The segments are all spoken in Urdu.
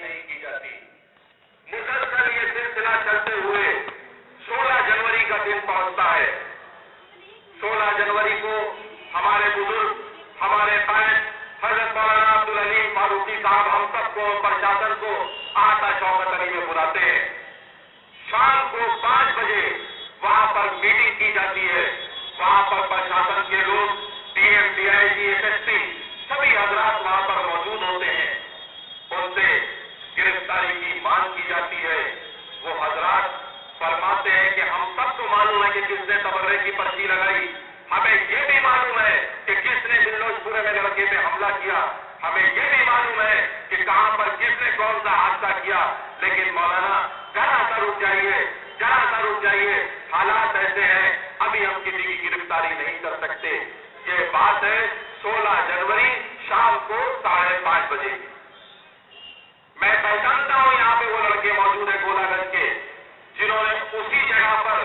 نہیں کی جاتی. مسلسل یہ سلسلہ چلتے ہوئے 16 جنوری کا دن پہنچتا ہے. 16 جنوری کو ہمارے بزرگ، ہمارے قائد حضرت مولانا عبدالحلیم فاروقی صاحب ہم سب کو، پرشاسن کو آتا شوکت علی میں بلاتے ہیں. شام کو 5 بجے وہاں پر میٹنگ کی جاتی ہے. وہاں پر پرشاسن کے لوگ، D M, D I G, S S P, سبھی حضرات وہاں پر موجود ہوتے ہیں. ان سے گرفتاری کی مانگ کی جاتی ہے. وہ حضرات فرماتے ہیں کہ ہم سب کو معلوم ہے کہ کس نے تبرے کی پرچی لگائی. ہمیں یہ بھی معلوم ہے کہ کس نے بلوچ پورے میں لڑکے پہ حملہ کیا. ہمیں یہ بھی معلوم ہے کہ کہاں پر کس نے کون سا حادثہ کیا. لیکن مولانا ذرا سا رک جائیے، ذرا سا رک جائیے، حالات ایسے ہیں ابھی ہم کسی کی گرفتاری نہیں کر سکتے. یہ بات ہے 16 جنوری شام کو 5:30 بجے کی. میں پہچانتا ہوں یہاں پہ وہ لڑکے موجود ہیں گولا گنج کے، جنہوں نے اسی جگہ پر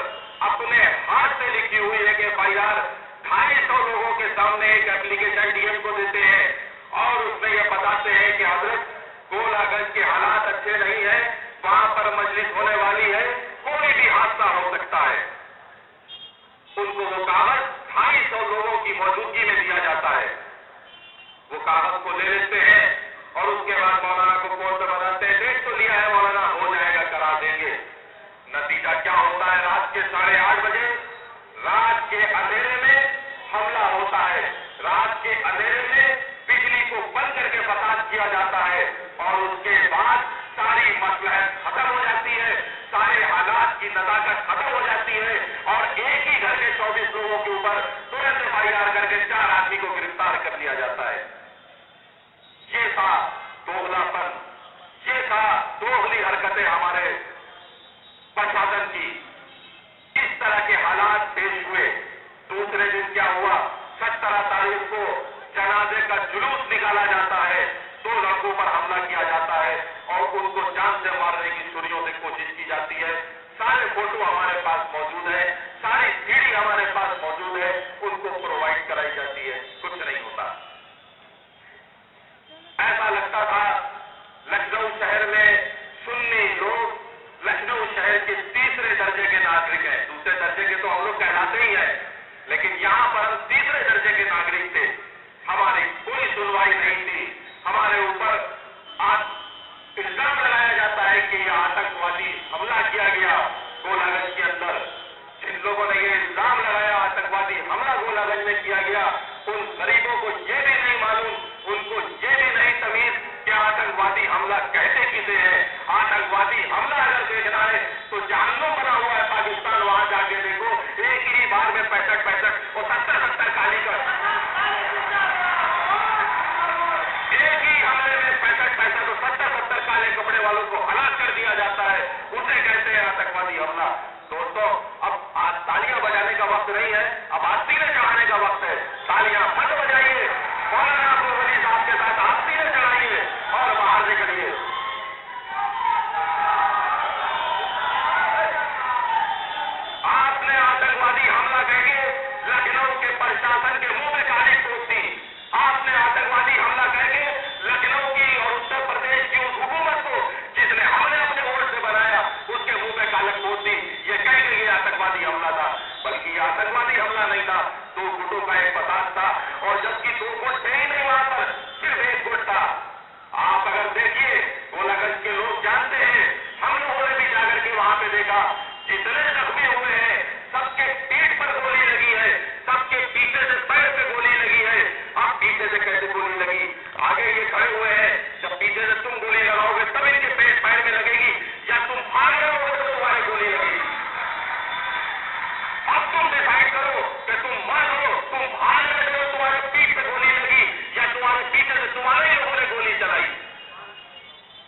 اپنے ہاتھ سے لکھی ہوئی ہے کہ بھائی یار 250 لوگوں کے سامنے ایک اپلیکیشن ڈی ایم کو دیتے ہیں اور اس میں یہ بتاتے ہیں کہ حضرت گولا گنج کے حالات اچھے نہیں ہیں، وہاں پر مجلس ہونے والی ہے، کوئی بھی حادثہ ہو سکتا ہے. ان کو وہ کاغذ 250 لوگوں کی موجودگی میں دیا جاتا ہے. وہ کاغذ کو لے لیتے ہیں اور اس کے بعد مولانا کو فون پہ بتاتے ہیں دیکھ تو لیا ہے مولانا، ہو جائے گا، کرا دیں گے. نتیجہ کیا ہوتا ہے؟ رات کے 8:30 بجے رات کے اندھیرے میں حملہ ہوتا ہے. رات کے اندھیرے میں بجلی کو بند کر کے فساد کیا جاتا ہے اور اس کے بعد ساری مصلحت ختم ہو جاتی ہے، سارے حالات کی نزاکت ختم ہو جاتی ہے اور ایک ہی گھر کے 24 لوگوں کے اوپر ترنت FIR کر کے 4 آدمی کو گرفتار کر لیا جاتا ہے. یہ تھا دوغلا پن، یہ تھا دوغلی حرکتیں ہمارے پرشاسن کی. اس طرح کے حالات پیش ہوئے. دوسرے دن کیا ہوا؟ 17 تاریخ کو جنازے کا جلوس نکالا جاتا ہے. 2 لڑکوں پر حملہ کیا جاتا ہے اور ان کو جان سے مارنے کی چھریوں سے کوشش کی جاتی ہے. سارے فوٹو ہمارے پاس موجود ہے، ساری سیڑھی ہمارے پاس موجود ہے، ان کو پرووائڈ کرائی جاتی ہے. کچھ نہیں ہوتا. ایسا لگتا تھا لکھنؤ شہر میں سنی لوگ لکھنؤ شہر کے تیسرے درجے کے ناگرک ہیں. دوسرے درجے کے تو ہم لوگ کہلاتے ہی ہیں، لیکن یہاں پر ہم تیسرے درجے کے ناگرک تھے. ہماری کوئی سنوائی نہیں تھی. ہمارے اوپر الزام لگایا جاتا ہے کہ یہ آتنکوادی حملہ کیا گیا گولا گنج کے اندر. جن لوگوں نے یہ الزام لگایا آتنکوادی حملہ گولا گنج میں کیا گیا، ان غریبوں کو یہ بھی نہیں معلوم، ان کو یہ بھی نہیں تمیز کہ آتنکوادی حملہ کہتے کسے ہیں. آتنکوادی حملہ اگر دیکھنا ہے تو جہنم بنا ہوا ہے پاکستان، وہاں جا کے دیکھو. ایک ہی بار میں 65 اور 70 کالی کا ایک ہی حملے میں 65 اور 70 کالے کپڑے والوں کو ہلاک کر دیا جاتا ہے. اسے کہتے ہیں آتنکوادی حملہ. دوستو اب آج تالیاں بجانے کا وقت نہیں ہے، اب آستینیں چڑھانے کا وقت ہے. تالیاں مت بجائیے، مولانا عبدالولی صاحب کے ساتھ آستینیں چڑھائیے اور باہر نکلیے. آپ نے آتنکوادی حملہ کہہ کے لکھنؤ کے پرشاسن کے منہ میں کالی ٹوپ دی. آپ نے آتنکوادی حملہ کہہ کے لکھنؤ کی اور اتر پردیش کی اس حکومت کو جس نے ہم نے اپنے ووٹ سے بنایا اس کے منہ میں کالک ٹوپ دی. یہ کہہ کے یہ آتنکوادی حملہ تھا، بلکہ یہ آتنکوادی حملہ نہیں تھا. 2 گٹوں کا ایک فساد تھا اور جبکہ 2 گٹ تھے ہی نہیں وہاں پر، صرف 1 گٹ تھا. آپ اگر دیکھیے گولا گنج کے لوگ جانتے ہیں، ہم لوگوں نے بھی جا کر کے وہاں پہ دیکھا، جتنے زخمی ہوئے ہیں سب کے پیٹ پر گولی لگی ہے، سب کے پیچھے سے پیر پہ گولی لگی ہے. اب پیچھے سے کیسے گولی لگی؟ آگے یہ کھڑے ہوئے ہیں، جب پیچھے سے تم گولی لگاؤ گے تب ان کے پیر میں لگے گی، یا تم بھاگ رہے ہو گے تو تمہارے گولی لگے گی. اب تم ڈیسائیڈ کرو کہ تم مرد ہو، تم بھاگ رہے تھے تو تمہارے پیٹ پہ گولی لگی یا تمہارے پیچھے سے تمہارے ہی لوگوں نے گولی چلائی.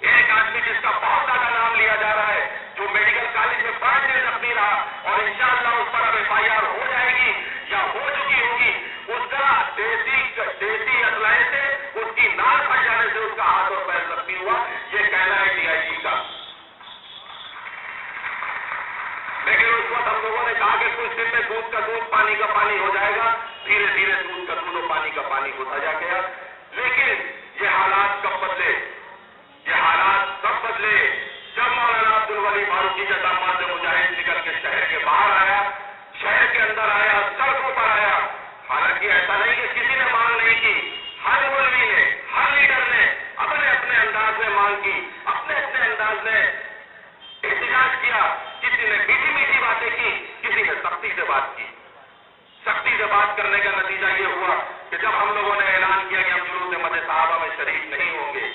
ایک آدمی جس کا بہت زیادہ نام لیا جا رہا ہے، جو میڈیکل کالج میں 5 دن زخمی رہا اور انشاءاللہ اس پر اب FIR ہو جائے گی یا ہو چکی ہوگی، اس کا دیسی اسلحے سے اس کی نال پھٹ جانے سے اس کا ہاتھ اور پیر زخمی ہوا. یہ کہنا ہے DIG کا. لیکن اس وقت ہم لوگوں نے کہا کہ کچھ دن میں دودھ کا دودھ پانی کا پانی ہو جائے گا. دھیرے دھیرے دودھ کا دودھ اور پانی کا پانی ہوتا جا گیا. لیکن یہ حالات کب بدلے؟ یہ حالات مانگ کی، اپنے اپنے انداز میں احتجاج کیا، کسی نے میٹھی میٹھی باتیں کی، کسی نے سختی سے بات کی۔ سختی سے بات کرنے کا نتیجہ یہ ہوا کہ جب ہم لوگوں نے اعلان کیا کہ ہم جلوس مد صحابہ میں شریک نہیں ہوں گے،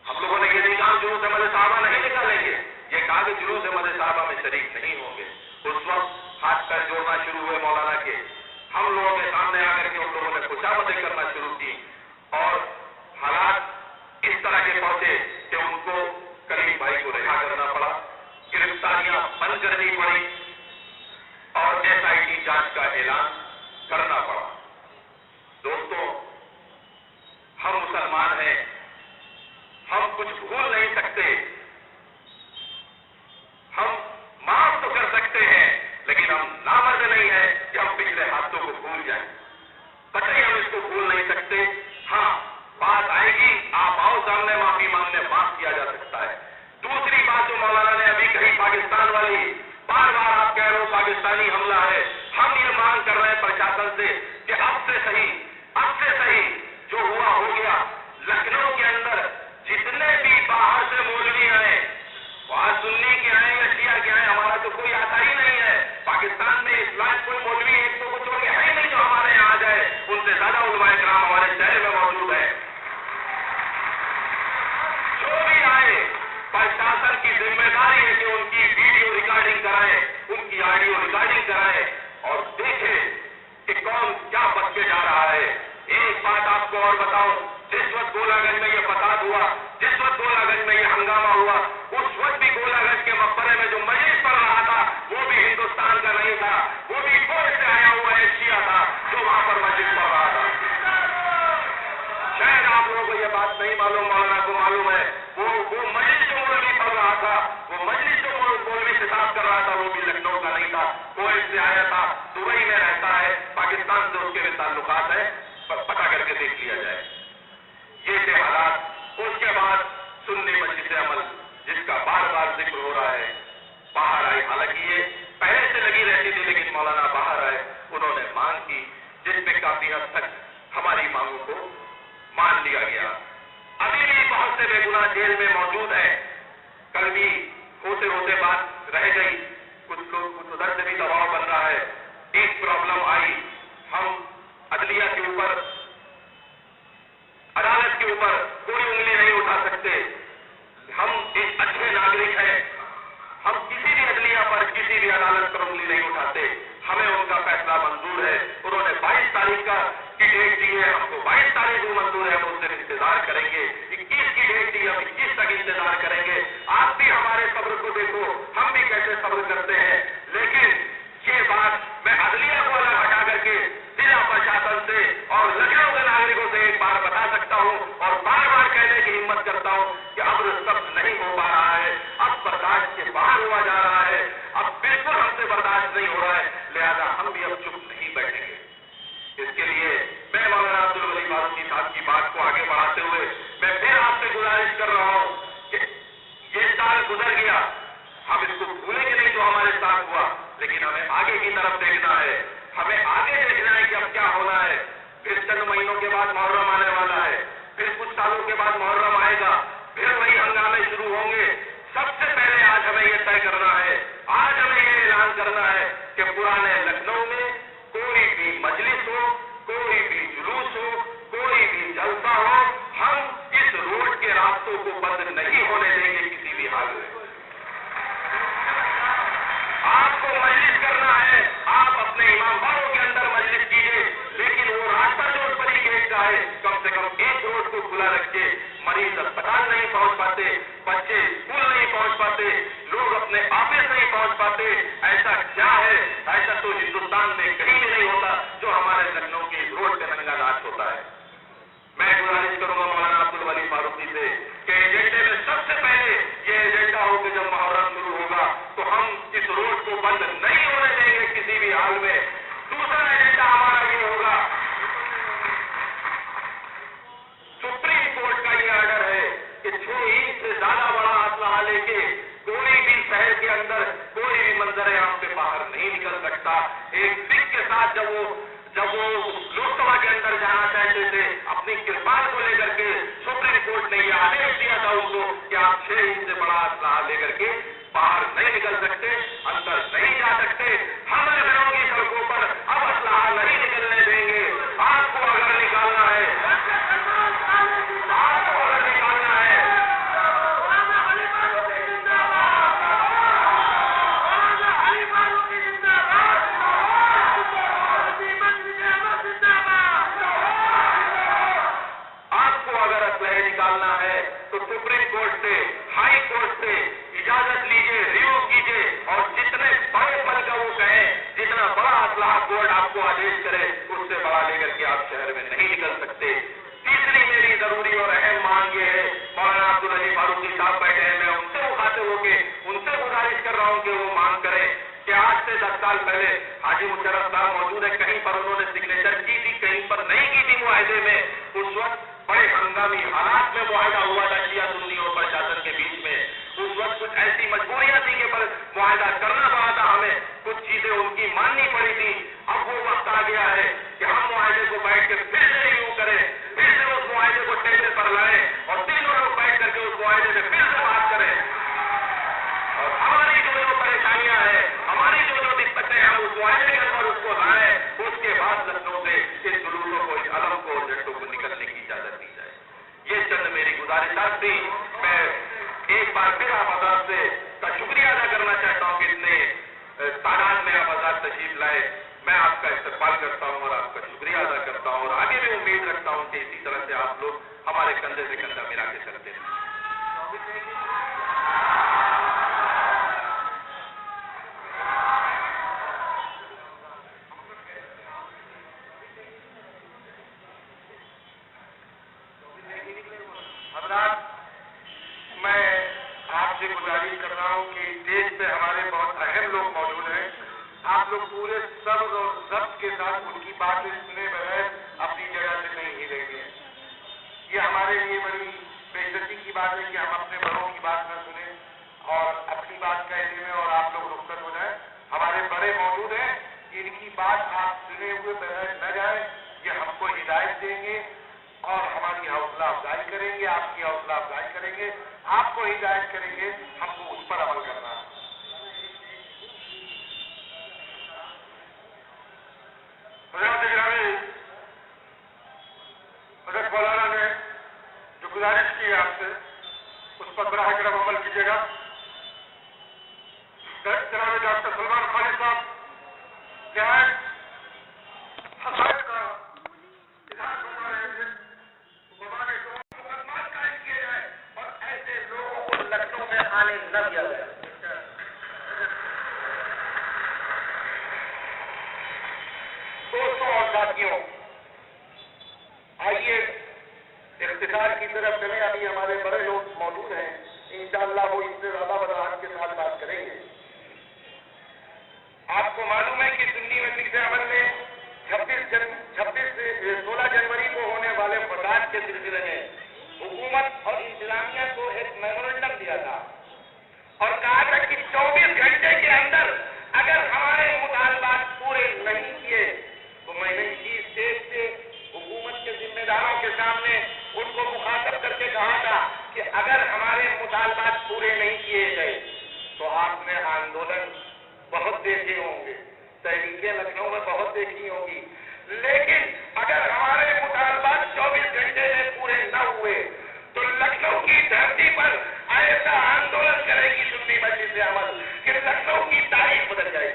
ہم لوگوں نے یہ نہیں کہا جلوس مد صحابہ نہیں نکالیں گے، یہ کہا کہ جلوس مد صحابہ میں شریک نہیں ہوں گے۔ اس وقت ہاتھ پیر جوڑنا شروع ہوئے مولانا کے، ہم لوگوں کے سامنے آ کر کے ان لوگوں نے خوشامدیں کرنا شروع کی، اور حالات اس طرح کے پہنچے کہ ان کو کلیم بھائی کو رہا کرنا پڑا، گرفتاریاں بند کرنی پڑی، اور SIT جانچ کا اعلان کرنا پڑا۔ دوستوں، ہم مسلمان ہیں، ہم کچھ بھول نہیں سکتے، ہم معاف تو کر سکتے ہیں، لیکن ہم نامرد نہیں ہیں کہ ہم پچھلے حادثوں کو بھول جائیں، قطعی ہم اس کو بھول نہیں سکتے۔ ہاں، بات آئے گی، آپ آؤ سامنے معافی مانگنے، معاف کیا جا سکتا ہے۔ دوسری بات جو مولانا نے ابھی کہی پاکستان والی، بار بار آپ کہہ رہے ہو پاکستانی حملہ ہے، ہم یہ مانگ کر رہے ہیں پرشاسن سے کہ اب سے صحیح جو ہوا ہو گیا۔ لکھنؤ کے اندر جتنے بھی باہر سے مولوی آئے، وہاں سنی کے آئے یا شیعہ کے آئے، ہمارا تو کوئی آتا ہی نہیں ہے۔ پاکستان میں اس لائق کوئی مولوی ایک دو کو چھوڑ کے ہے ہی نہیں جو ہمارے یہاں آ جائے، ان سے زیادہ علماء کرام ہمارے شہر میں موجود ہیں۔ جو بھی آئے، پرشاسن کی ذمہ داری ہے کہ ان کی ویڈیو ریکارڈنگ کرائے، ان کی آڈیو ریکارڈنگ کرائے، اور دیکھے کہ کون کیا بک کے جا رہا ہے۔ ایک بات آپ کو اور بتاؤں، جس وقت گولا گنج میں یہ فساد ہوا، جس وقت گولا گنج میں یہ ہنگامہ ہوا، اس وقت بھی گولا گنج کے مقبرے میں جو مجلس پڑھ رہا تھا وہ بھی ہندوستان کا نہیں تھا، وہ بھی فوج سے آیا ہوا ایک شیعہ تھا جو وہاں پر مجلس پڑھ رہا تھا۔ شاید آپ لوگوں کو یہ بات نہیں معلوم، مولانا کو معلوم ہے، وہ مجلس جو مولوی پڑھ رہا تھا، وہ مجلس جو مولوی خطاب کر رہا تھا، وہ بھی لکھنؤ کا نہیں تھا، کویت سے آیا تھا، دبئی میں رہتا ہے، پاکستان سے اس کے بھی تعلقات ہیں، پتہ کر کے دیکھ لیا جائے۔ یہ تھے حالات۔ اس کے بعد سنی مجلس عمل، جس کا بار بار ذکر ہو رہا ہے، باہر آئی، حالانکہ یہ پہلے سے لگی رہتی تھی، لیکن مولانا باہر آئے، انہوں نے مانگ کی، جس میں کافی حد تک ہماری مانگوں کو مان لیا گیا۔ ابھی بھی بہت سے بے گناہ جیل میں موجود ہیں، کل بھی ہوتے ہوتے بات رہ گئی، کچھ ادھر سے بھی دباؤ بن رہا ہے۔ ایک پرابلم آئی، ہم عدلیہ کے اوپر، عدالت کے اوپر کوئی انگلی نہیں اٹھا سکتے، ہم ایک اچھے ناگرک ہیں، ہم کسی بھی عدلیہ پر، کسی بھی عدالت پر انگلی نہیں اٹھاتے، ہمیں ان کا فیصلہ منظور ہے۔ انہوں نے 22 تاریخ کی ڈیٹ دی ہے، ہم کو 22 تاریخ بھی منظور ہے، ہم اس دن انتظار کریں گے۔ 21 کی ڈیٹ دی، ہم 21 تک انتظار کریں گے۔ آپ بھی ہمارے صبر کو دیکھو، ہم بھی کیسے صبر کرتے ہیں، لیکن یہ بات میں عدلیہ کو الگ ہٹا کر کے ضلع پرشاسن سے اور لکھنؤ کے ناگرکوں سے ایک بار بتا سکتا ہوں، اور بار بار کہنے کی ہمت کرتا ہوں کہ اب سب نہیں ہو پا رہا ہے، اب برداشت کے باہر ہوا جا رہا ہے، اب بالکل ہم سے برداشت نہیں ہو رہا ہے، لہذا ہم بھی اب چپ نہیں بیٹھیں گے۔ اس کے لیے میں مولانا عبدالولی فاروقی صاحب کی بات کو آگے بڑھاتے ہوئے میں پھر آپ سے گزارش کر رہا ہوں کہ یہ سال گزر گیا، ہم اس کو بھولیں گے نہیں جو ہمارے ساتھ ہوا، لیکن ہمیں آگے کی طرف دیکھنا ہے، ہمیں آگے دیکھنا ہے کہ اب کیا ہونا ہے۔ پھر چند مہینوں کے بعد محرم آنے والا ہے، پھر کچھ سالوں کے بعد محرم آئے گا، پھر وہی ہنگامے شروع ہوں گے۔ سب سے پہلے آج ہمیں یہ طے کرنا ہے، آج ہمیں یہ اعلان کرنا ہے کہ پرانے لکھنؤ میں کوئی بھی مجلس ہو، کوئی بھی جلوس ہو، کوئی بھی جلسہ ہو، ہم اس روڈ کے راستوں کو بند نہیں ہونے دیں گے کسی بھی حال میں۔ آپ کو مجلس کرنا ہے، آپ اپنے امام باڑوں کے اندر مجلس کیجئے، لیکن وہ راستہ جو اوپری گیٹ کا ہے، کم سے کم ایک روڈ کو کھلا رکھے۔ مریض اسپتال نہیں پہنچ پاتے، بچے اسکول نہیں پہنچ پاتے، لوگ اپنے آفس نہیں پہنچ پاتے، ایسا کیا ہے؟ ایسا تو ہندوستان میں کہیں بھی نہیں ہوتا جو ہمارے لکھنؤ کے اس روڈ پہ ننگا ناچ ہوتا ہے۔ میں گزارش کروں گا مولانا عبدالولی فاروقی سے کہ ایجنڈے میں سب سے پہلے یہ ایجنڈا ہو کہ جب محرم شروع ہوگا تو ہم اس روڈ کو بند نہیں ہونے دیں گے کسی بھی حال میں۔ دوسرا ایجنڈا ہمارا یہ ہوگا، سپریم کورٹ کا یہ آرڈر ہے کہ 6 انچ سے زیادہ بڑا اسلحہ لے کے کوئی بھی شہر کے اندر کوئی بھی منظر عام پہ باہر نہیں نکل سکتا۔ ایک سکھ کے ساتھ جب وہ لوک سبھا کے اندر جانا چاہتے تھے، اپنی کرپال کو لے کر کے سپریم کورٹ نے یہ آدیش دیا کر کے باہر نہیں نکل سکتے، اندر نہیں جا سکتے. ہم لکھنؤ کی سڑکوں پر اب اسلحہ نہیں نکلنے دیں گے. آپ کو اگر نکالنا ہے، آپ کو اگر نکالنا ہے، آپ کو اگر اسلحے نکالنا ہے تو سپریم کورٹ سے، ہائی کورٹ سے اجازت لیجیے، ریویو کیجیے، اور جتنے بڑے پل کا وہ کہیں، جتنا بڑا اسلحہ کورٹ آپ کو آدیش کرے اس سے بڑا لے کر کے آپ شہر میں نہیں نکل سکتے. تیسری میری ضروری اور اہم مانگ یہ ہے، مولانا عبدالعلی فاروقی صاحب بیٹھے ہیں، میں ان سے مخاطب ہو کے ان سے گزارش کر رہا ہوں کہ وہ مانگ کریں کہ آج سے 10 سال پہلے حاجی مشرف صاحب موجود ہے، کہیں پر انہوں نے سگنیچر کی تھی، کہیں پر نہیں کی تھی معاہدے میں. اس وقت بڑے ہنگامی حالات میں معاہدہ ہوا تھا شیعہ سنی اور پرشاسن کے بیچ میں. اس وقت کچھ ایسی مجبوریاں تھیں کہ معاہدہ کرنا پڑا تھا ہمیں، کچھ چیزیں ان کی ماننی پڑی تھی. اب وہ وقت آ گیا ہے کہ ہم معاہدے کو بیٹھ کے پھر سے ریویو کریں، پھر سے اس معاہدے کو ٹیبل پر لائیں اور تینوں لوگ بیٹھ کر کے اس معاہدے میں پھر سے بات کریں. اور ہماری جو پریشانیاں ہیں، ہماری جو دقتیں ہیں، اس معاہدے کے اندر اس کو لائیں. اس کے بعد لکھنؤ سے اس جلوسوں کو، اس علم کو اور جھنڈوں کو نکلنے کی اجازت دی جائے. یہ چند میری گزارشات تھی. میں ایک بار پھر آپ حضرات سے کا شکریہ ادا کرنا چاہتا ہوں کہ اتنے تعداد میں آپ حضرات تشریف لائے. میں آپ کا استقبال کرتا ہوں اور آپ کا شکریہ ادا کرتا ہوں، اور آگے بھی امید رکھتا ہوں کہ اسی طرح سے آپ لوگ ہمارے کندھے سے کندھا ملا کے چلتے ہیں. حضرات، میں آپ سے گزارش کر رہا ہوں کہ اسٹیج پہ ہمارے بہت اہم لوگ موجود ہیں. آپ لوگ پورے صبر اور ضبط کے ساتھ ان کی باتیں سنے بغیر اپنی جگہ سے نہیں ہلیں گے. یہ ہمارے لیے بڑی بے عزتی کی بات ہے کہ ہم اپنے بڑوں کی بات نہ سنیں اور اپنی بات کہنے میں اور آپ لوگ رخصت ہو جائیں. ہمارے بڑے موجود ہیں، ان کی بات آپ سنے ہوئے بغیر نہ جائیں. یہ ہم کو ہدایت دیں گے اور ہماری حوصلہ افزائی کریں گے، آپ کی حوصلہ افزائی کریں گے، آپ کو ہدایت کریں گے، ہم کو اس پر عمل کرنا ہے. حضرت مولانا نے جو گزارش کی ہے آپ سے، اس پر براہ کرم عمل کیجیے گا. جناب ڈاکٹر سلمان خالد صاحب نہایت حقائق کا اظہار فرما رہے تھے. مسلمان قائم کیے جائے اور ایسے لوگوں کو لکھنؤ میں آنے نہ دیا جائے. دوستوں اور ساتھیوں، آئیے اختصار کی طرف چلیں. ابھی ہمارے بڑے لوگ موجود ہیں، انشاءاللہ وہ اس سے زیادہ وضاحت کے ساتھ بات کریں گے. آپ کو معلوم ہے کہ سنی مجلس عمل نے 16 جنوری کو ہونے والے فساد کے سلسلے میں حکومت اور انتظامیہ کو ایک میمورنڈم دیا تھا اور کہا تھا کہ 24 گھنٹے کے اندر اگر ہمارے مطالبات پورے نہیں کیے تو میں نے اسی اسٹیج سے حکومت کے ذمہ داروں کے سامنے ان کو مخاطب کر کے کہا تھا کہ اگر ہمارے مطالبات پورے نہیں کیے گئے تو آپ نے آندولن بہت دیکھے ہوں گے، تحریکیں لکھنؤ میں بہت دیکھی ہوں گی، لیکن اگر ہمارے مطالبات 24 گھنٹے میں پورے نہ ہوئے تو لکھنؤ کی دھرتی پر ایسا آندولن کرے گی سنی مجلس عمل کہ لکھنؤ کی تاریخ بدل جائے گی.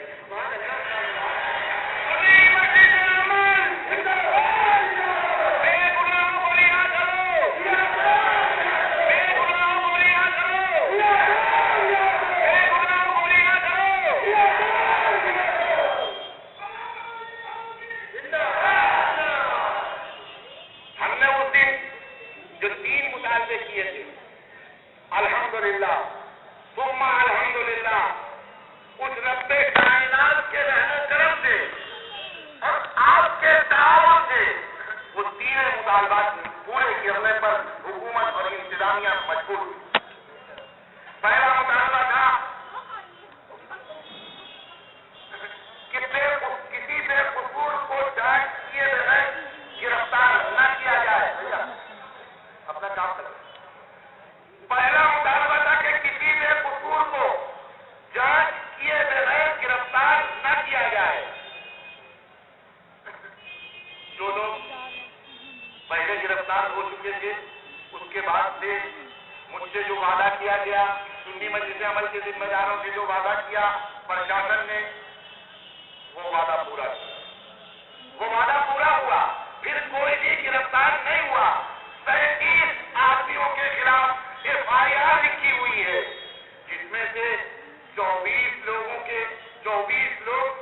الحمدللہ ثم الحمدللہ اس رب کائنات کے رحم و کرم سے اور آپ کے تعاون سے وہ تینوں مطالبات پورے کرنے پر حکومت اور انتظامیہ مجبور ہوئی. پہلا مطالبہ تھا کہ کسی بے قصور کو جانچ کیے بغیر گرفتار نہ کیا جائے. اپنا کام کریں. پہلا مطالبہ تھا کہ کسی بے قصور سے جو وعدہ کیا گیا، سنی مجلس عمل کے ذمہ داروں سے جو وعدہ کیا پرشاسن نے، وہ وعدہ پورا کیا، وہ وعدہ پورا ہوا، پھر کوئی بھی گرفتار نہیں ہوا۔ 37 آدمیوں کے خلاف FIR لکھی ہوئی ہے، جس میں سے 24 لوگ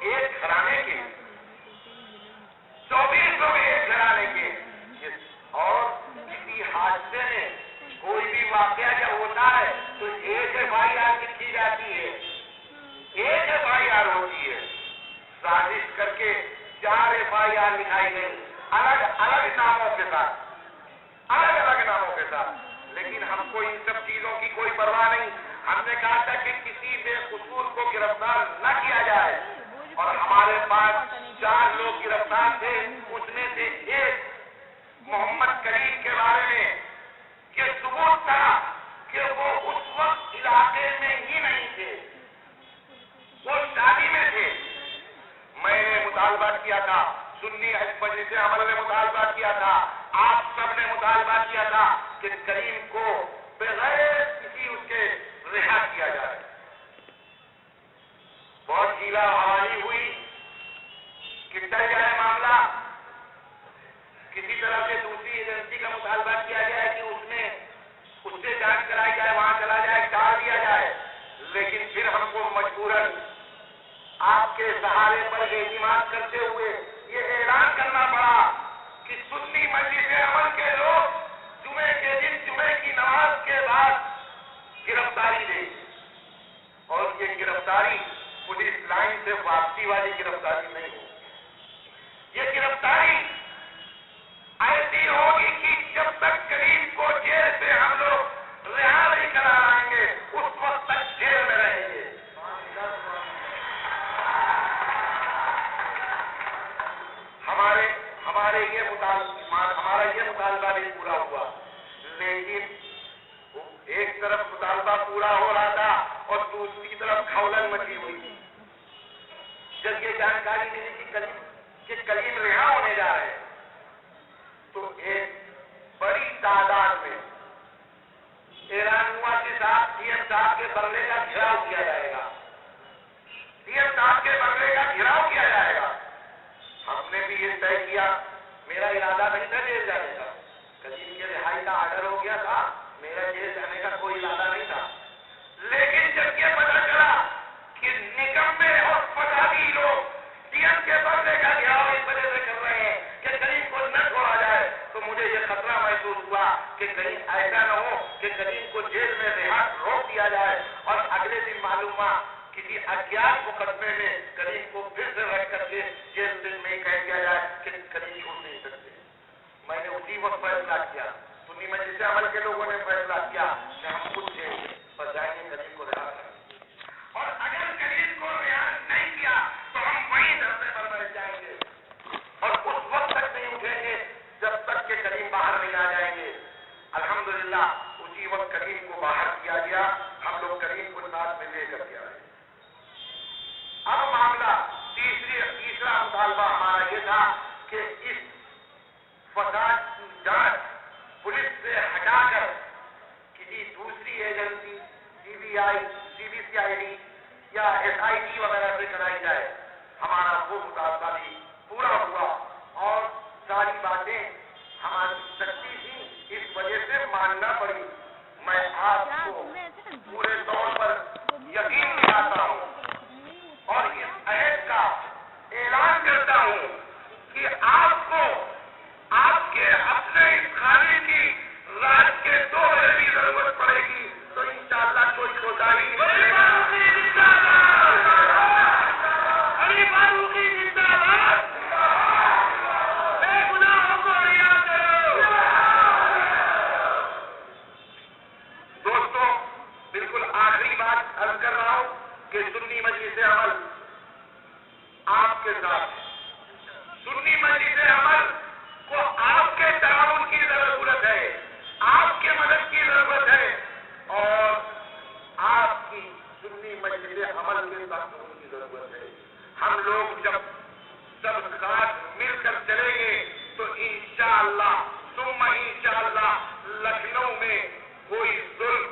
ایک گھرانے کے، 24 لوگ ایک گھرانے کے، اور کسی حادثے میں کوئی بھی واقعہ جب ہوتا ہے تو ایک FIR لکھی جاتی ہے، ایک FIR ہوتی ہے، سازش کر کے 4 FIR لکھائی گئی، الگ الگ ناموں کے ساتھ، الگ الگ ناموں کے ساتھ۔ لیکن ہم کو ان سب چیزوں کی کوئی پرواہ نہیں، ہم نے کہا تھا کہ کسی بے قصور کو گرفتار نہ کیا جائے، اور ہمارے پاس 4 لوگ گرفتار تھے، اس میں سے ایک محمد کریم کے بارے میں یہ ثبوت تھا کہ وہ اس وقت علاقے میں ہی نہیں تھے، وہ شادی میں تھے۔ میں نے مطالبہ کیا تھا، سنی مجلس عمل نے مطالبہ کیا تھا، آپ سب نے مطالبہ کیا تھا کہ کریم کو بغیر کسی اس کے رہا کیا جائے۔ بہت ہیلا حوالی ہوئی کہ ٹل جائے معاملہ، کسی طرح سے دوسری ایجنسی کا مطالبہ کیا جائے کہ اس سے جانچ کرائی جائے، وہاں چلا جائے، ٹال دیا جائے، لیکن پھر ہم کو مجبوراً آپ کے سہارے پر اعتماد کرتے ہوئے یہ اعلان کرنا پڑا کہ سنی مجلس عمل کے لوگ جمعے کے دن جمعے کی نماز کے بعد گرفتاری دیں، اور یہ گرفتاری پولیس لائن سے واپسی والی گرفتاری نہیں ہوگی، یہ گرفتاری ایسی ہوگی کہ جب تک کریم کو جیل سے ہم لوگ رہا نہیں کرا لائیں گے اس وقت تک جیل میں رہیں گے۔ ہمارا یہ مطالبہ بھی پورا ہوا، لیکن ایک طرف مطالبہ پورا ہو رہا تھا اور دوسری طرف کھولن مچی ہوئی تھی۔ جب یہ جانکاری ملی کہ کریم رہا ہونے جا رہے ہیں تو ایک بڑی تعداد میں اعلان ہوا کہ سی ایم صاحب کے بنگلے کا گھیراؤ کیا جائے گا، سی ایم صاحب کے بنگلے کا گھیراؤ کیا جائے گا۔ ہم نے بھی یہ طے کیا، میرا ارادہ نہیں تھا جیل جانے کا، کریم کے رہائی کا آرڈر ہو گیا تھا، میرا جیل جانے کا کوئی ارادہ نہیں تھا، لیکن جب یہ پتا چلا کہ نکمے اور فسادی لوگ سی ایم کے بنگلے کا گھیراؤ اس وجہ سے کر رہے ہیں کہ کریم کو نہ چھوڑا جائے، تو مجھے یہ خطرہ محسوس ہوا کہ کہیں ایسا نہ ہو کہ کریم کو جیل میں رہا روک دیا جائے اور اگلے دن معلوم ہوا کسی اجیات مقدمے میں کریم کو پھر سے رکھ کر کے جیل میں ہی کہہ دیا جائے کہ کریم چھوٹ نہیں سکتے۔ میں نے اسی وقت فیصلہ کیا، سنی مجلس عمل کے لوگوں نے فیصلہ کیا کہ ہم خود جیل پر جائیں گے، کریم کو رہا کریں گے، اور اگر کریم کو رہا نہیں کیا تو ہم وہیں دھرنے پر بیٹھ جائیں گے اور اس وقت تک نہیں اٹھیں گے جب تک کہ کریم باہر نہیں آ جائیں گے۔ الحمدللہ اسی وقت کریم کو باہر کیا گیا، ہم لوگ کریم کو ساتھ میں لے کر کے آئے۔ اب معاملہ تیسرا مطالبہ ہمارا یہ تھا کہ اس فساد کی جانچ پولیس سے ہٹا کر کسی دوسری ایجنسی CBI یا SIT وغیرہ سے کرائی جائے۔ ہمارا وہ مطالبہ بھی پورا ہوا اور ساری باتیں ہماری سچی تھی، اس وجہ سے ماننا پڑی۔ میں آپ کو پورے طور پر یقین دلاتا ہوں اور اس عہد کا اعلان کرتا ہوں کہ آپ کو آپ کے اپنے اس خانے کی رات کے 2 بجے بھی ضرورت پڑے گی تو انشاءاللہ کوئی کوتاہی نہیں کرے گا۔ علی فاروقی زندہ باد، بے گناہوں کو رہا کرو۔ دوستوں، بالکل آخری بات عرض کر رہا ہوں کہ سنی مجلس عمل آپ کے ساتھ ہے، سنی مجلس عمل کو آپ کے تعاون کی ضرورت ہے، آپ کے مدد کی ضرورت ہے، اور آپ کی سنی مجلس عمل کے تعاون کی ضرورت ہے۔ ہم لوگ جب سب ساتھ مل کر چلیں گے تو انشاءاللہ ثم انشاءاللہ لکھنؤ میں کوئی ظلم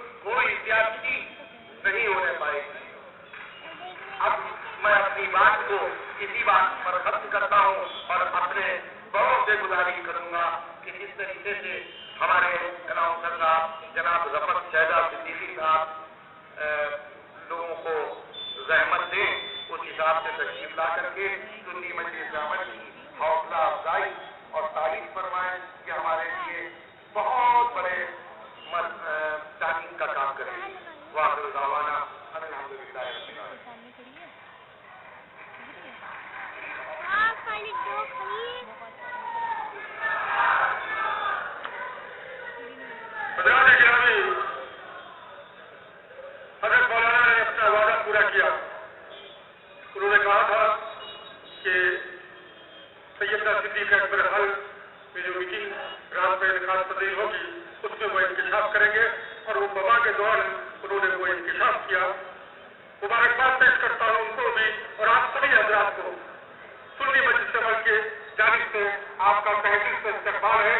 آپ سے تشریف لا کر کے سنی مجلس عمل کی حوصلہ افزائی اور تعریف فرمائیں، یہ ہمارے لیے بہت بڑے تعلیم کا کام کرے گی۔ وآخر دعوانا الحمدللہ رب العالمین۔ حضرات گرامی، حضرت مولانا نے اپنا وعدہ پورا کیا۔ انہوں نے کہا تھا کہ سیدنا صدیق اکبر حل میں جو میٹنگ رات میں انعقاد پذیر ہوگی اس میں وہ انکشاف کریں گے، اور وہ وبا کے دوران انہوں نے وہ انکشاف کیا۔ مبارکباد پیش کرتا ہوں ان کو بھی اور آپ سبھی حضرات کو۔ سنی مجلس عمل کے جانب سے آپ کا تہہ دل سے استقبال ہے۔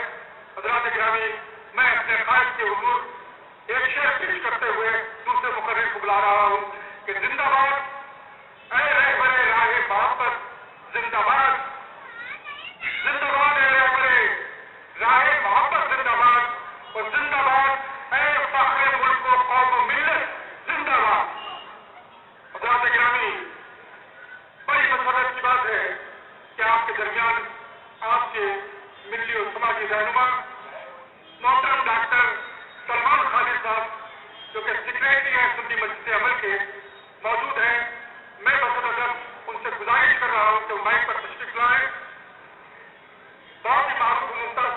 حضرات گرامی، میں اپنے قائد کے حضور ایک شعر پیش کرتے ہوئے دوسرے مقرر کو بلا رہا ہوں کہ زندہ باد اے رہبر راہ محبت، زندہ باد، زندہ باد اے رہبر راہ محبت، زندہ باد، اور زندہ باد اے فخر ملک و قوم و ملت، زندہ باد۔ حضرات گرامی، بڑی مسرت کی بات ہے کہ آپ کے درمیان آپ کے ملی و سماجی رہنما محترم ڈاکٹر سلمان خالد صاحب، جو کہ سیکریٹری ہیں سنی مجلس عمل کے، موجود ہیں۔ میں بصدد ان سے گزارش کر رہا ہوں کہ وہ مائک پر تشریف لائیں۔ بہت ہی معروف ممتاز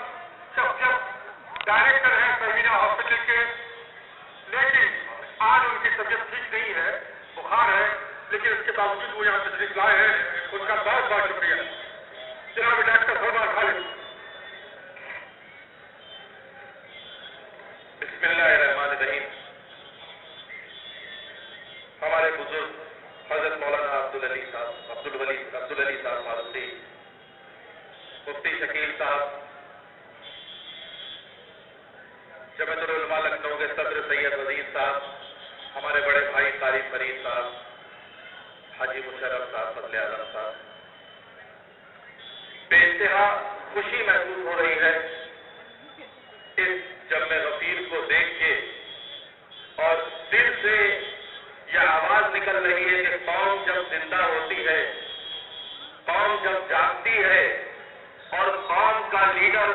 شخصیت، ڈائریکٹر ہیں سہمینا ہاسپٹل کے، لیکن آج ان کی طبیعت ٹھیک نہیں ہے، بخار ہے، لیکن اس کے باوجود وہ یہاں تشریف لائے ہیں، ان کا بہت بہت شکریہ۔ جناب ڈاکٹر سلمان خالد۔ بسم اللہ الرحمن الرحیم۔ ہمارے بزرگ حضرت مولانا عبدالعلی صاحب فاروقی، مفتی شکیل صاحب، جمعیت العلماء لکھنؤ کے صدر سید وزیر صاحب، ہمارے بڑے بھائی قاری فرید صاحب، حاجی مشرف صاحب، فضل اعظم صاحب، بے انتہا خوشی محسوس ہو رہی ہے اس جمع غفیر کو دیکھ کے، اور دل سے یہ آواز نکل رہی ہے کہ قوم جب زندہ ہوتی ہے، قوم جب جاگتی ہے اور قوم کا لیڈر